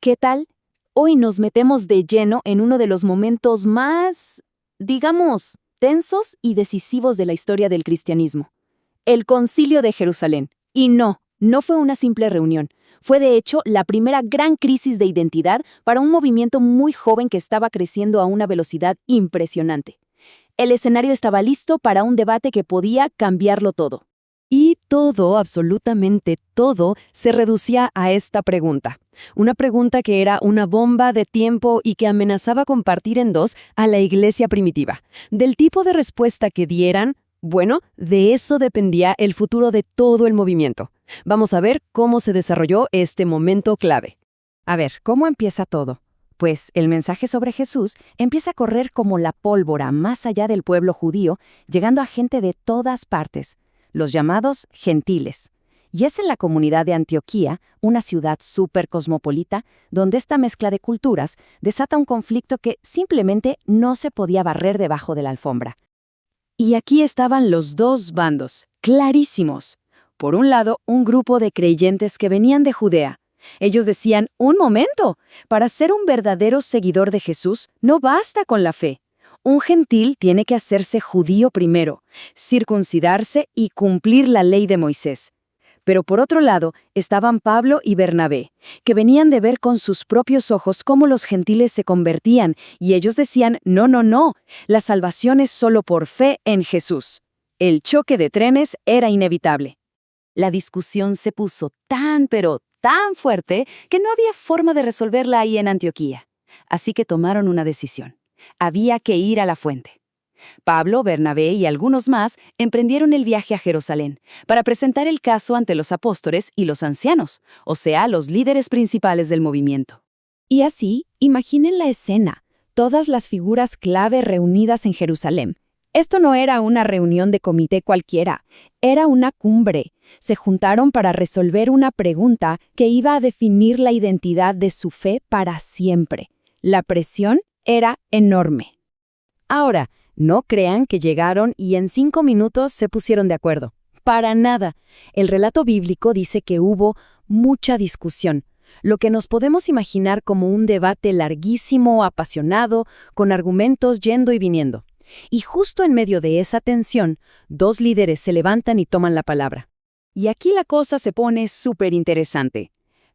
¿Qué tal? Hoy nos metemos de lleno en uno de los momentos más, digamos, tensos y decisivos de la historia del cristianismo, el Concilio de Jerusalén. Y no fue una simple reunión. Fue de hecho la primera gran crisis de identidad para un movimiento muy joven que estaba creciendo a una velocidad impresionante. El escenario estaba listo para un debate que podía cambiarlo todo. Y todo, absolutamente todo, se reducía a esta pregunta. Una pregunta que era una bomba de tiempo y que amenazaba con partir en dos a la iglesia primitiva. Del tipo de respuesta que dieran, bueno, de eso dependía el futuro de todo el movimiento. Vamos a ver cómo se desarrolló este momento clave. A ver, ¿cómo empieza todo? Pues el mensaje sobre Jesús empieza a correr como la pólvora más allá del pueblo judío, llegando a gente de todas partes, los llamados gentiles. Y es en la comunidad de Antioquía, una ciudad súper cosmopolita, donde esta mezcla de culturas desata un conflicto que simplemente no se podía barrer debajo de la alfombra. Y aquí estaban los dos bandos, clarísimos. Por un lado, un grupo de creyentes que venían de Judea. Ellos decían, un momento, para ser un verdadero seguidor de Jesús, no basta con la fe. Un gentil tiene que hacerse judío primero, circuncidarse y cumplir la ley de Moisés. Pero por otro lado, estaban Pablo y Bernabé, que venían de ver con sus propios ojos cómo los gentiles se convertían, y ellos decían, no, la salvación es solo por fe en Jesús. El choque de trenes era inevitable. La discusión se puso pero tan fuerte que no había forma de resolverla ahí en Antioquía. Así que tomaron una decisión. Había que ir a la fuente. Pablo, Bernabé y algunos más emprendieron el viaje a Jerusalén para presentar el caso ante los apóstoles y los ancianos, o sea, los líderes principales del movimiento. Y así, imaginen la escena, todas las figuras clave reunidas en Jerusalén. Esto no era una reunión de comité cualquiera, era una cumbre. Se juntaron para resolver una pregunta que iba a definir la identidad de su fe para siempre. La presión era enorme. Ahora, no crean que llegaron y en 5 minutos se pusieron de acuerdo. Para nada. El relato bíblico dice que hubo mucha discusión, lo que nos podemos imaginar como un debate larguísimo, apasionado, con argumentos yendo y viniendo. Y justo en medio de esa tensión, 2 líderes se levantan y toman la palabra. Y aquí la cosa se pone súper interesante.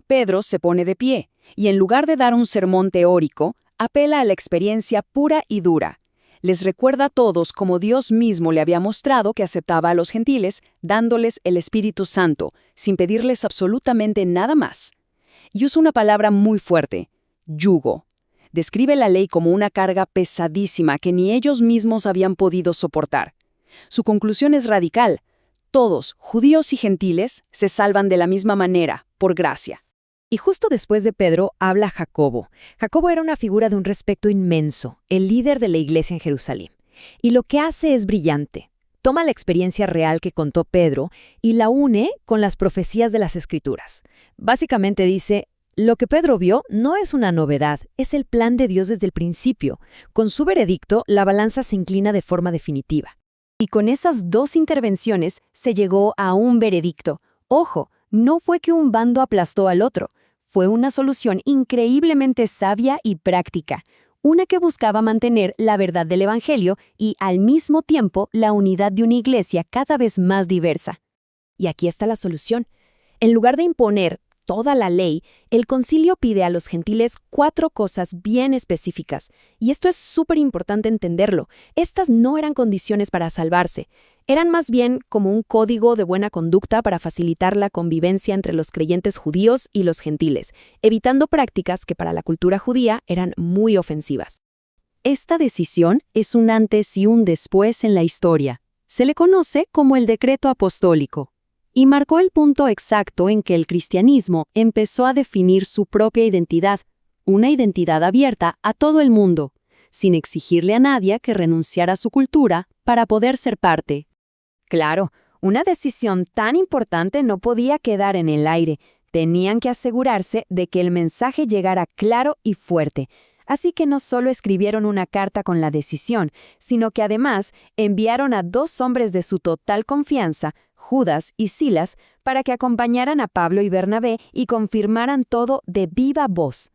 Pedro se pone de pie, y en lugar de dar un sermón teórico, apela a la experiencia pura y dura. Les recuerda a todos cómo Dios mismo le había mostrado que aceptaba a los gentiles, dándoles el Espíritu Santo, sin pedirles absolutamente nada más. Y usa una palabra muy fuerte, yugo. Describe la ley como una carga pesadísima que ni ellos mismos habían podido soportar. Su conclusión es radical. Todos, judíos y gentiles, se salvan de la misma manera, por gracia. Y justo después de Pedro habla Jacobo. Jacobo era una figura de un respeto inmenso, el líder de la iglesia en Jerusalén. Y lo que hace es brillante. Toma la experiencia real que contó Pedro y la une con las profecías de las Escrituras. Básicamente dice, lo que Pedro vio no es una novedad, es el plan de Dios desde el principio. Con su veredicto, la balanza se inclina de forma definitiva. Y con esas 2 intervenciones se llegó a un veredicto. Ojo, no fue que un bando aplastó al otro. Fue una solución increíblemente sabia y práctica, una que buscaba mantener la verdad del Evangelio y, al mismo tiempo, la unidad de una iglesia cada vez más diversa. Y aquí está la solución. En lugar de imponer toda la ley, el concilio pide a los gentiles 4 cosas bien específicas. Y esto es súper importante entenderlo. Estas no eran condiciones para salvarse. Eran más bien como un código de buena conducta para facilitar la convivencia entre los creyentes judíos y los gentiles, evitando prácticas que para la cultura judía eran muy ofensivas. Esta decisión es un antes y un después en la historia. Se le conoce como el decreto apostólico, y marcó el punto exacto en que el cristianismo empezó a definir su propia identidad, una identidad abierta a todo el mundo, sin exigirle a nadie que renunciara a su cultura para poder ser parte. Claro, una decisión tan importante no podía quedar en el aire. Tenían que asegurarse de que el mensaje llegara claro y fuerte. Así que no solo escribieron una carta con la decisión, sino que además enviaron a 2 hombres de su total confianza, Judas y Silas, para que acompañaran a Pablo y Bernabé y confirmaran todo de viva voz.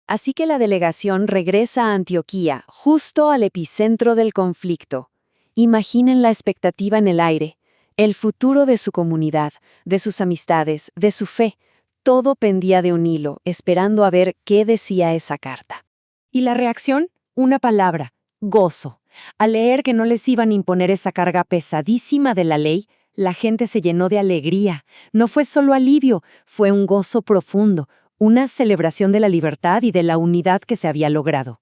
Así que la delegación regresa a Antioquía, justo al epicentro del conflicto. Imaginen la expectativa en el aire, el futuro de su comunidad, de sus amistades, de su fe. Todo pendía de un hilo, esperando a ver qué decía esa carta. ¿Y la reacción? Una palabra: gozo. Al leer que no les iban a imponer esa carga pesadísima de la ley, la gente se llenó de alegría. No fue solo alivio, fue un gozo profundo, una celebración de la libertad y de la unidad que se había logrado.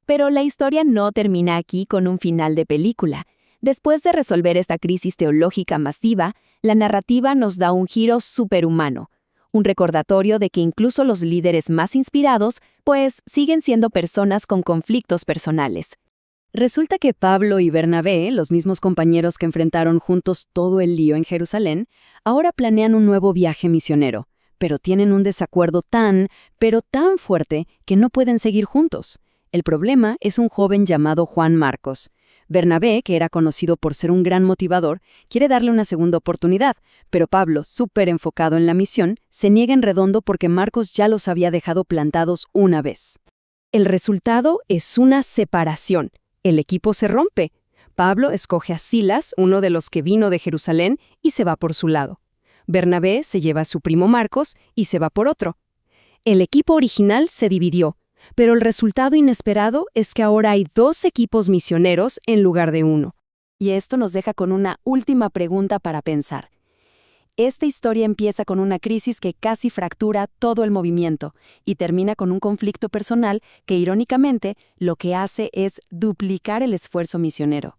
Pero la historia no termina aquí con un final de película. Después de resolver esta crisis teológica masiva, la narrativa nos da un giro superhumano, un recordatorio de que incluso los líderes más inspirados, pues, siguen siendo personas con conflictos personales. Resulta que Pablo y Bernabé, los mismos compañeros que enfrentaron juntos todo el lío en Jerusalén, ahora planean un nuevo viaje misionero, pero tienen un desacuerdo pero tan fuerte que no pueden seguir juntos. El problema es un joven llamado Juan Marcos. Bernabé, que era conocido por ser un gran motivador, quiere darle una segunda oportunidad, pero Pablo, súper enfocado en la misión, se niega en redondo porque Marcos ya los había dejado plantados una vez. El resultado es una separación. El equipo se rompe. Pablo escoge a Silas, uno de los que vino de Jerusalén, y se va por su lado. Bernabé se lleva a su primo Marcos y se va por otro. El equipo original se dividió, pero el resultado inesperado es que ahora hay 2 equipos misioneros en lugar de uno. Y esto nos deja con una última pregunta para pensar. Esta historia empieza con una crisis que casi fractura todo el movimiento y termina con un conflicto personal que, irónicamente, lo que hace es duplicar el esfuerzo misionero.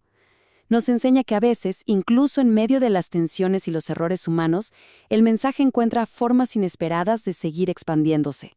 Nos enseña que a veces, incluso en medio de las tensiones y los errores humanos, el mensaje encuentra formas inesperadas de seguir expandiéndose.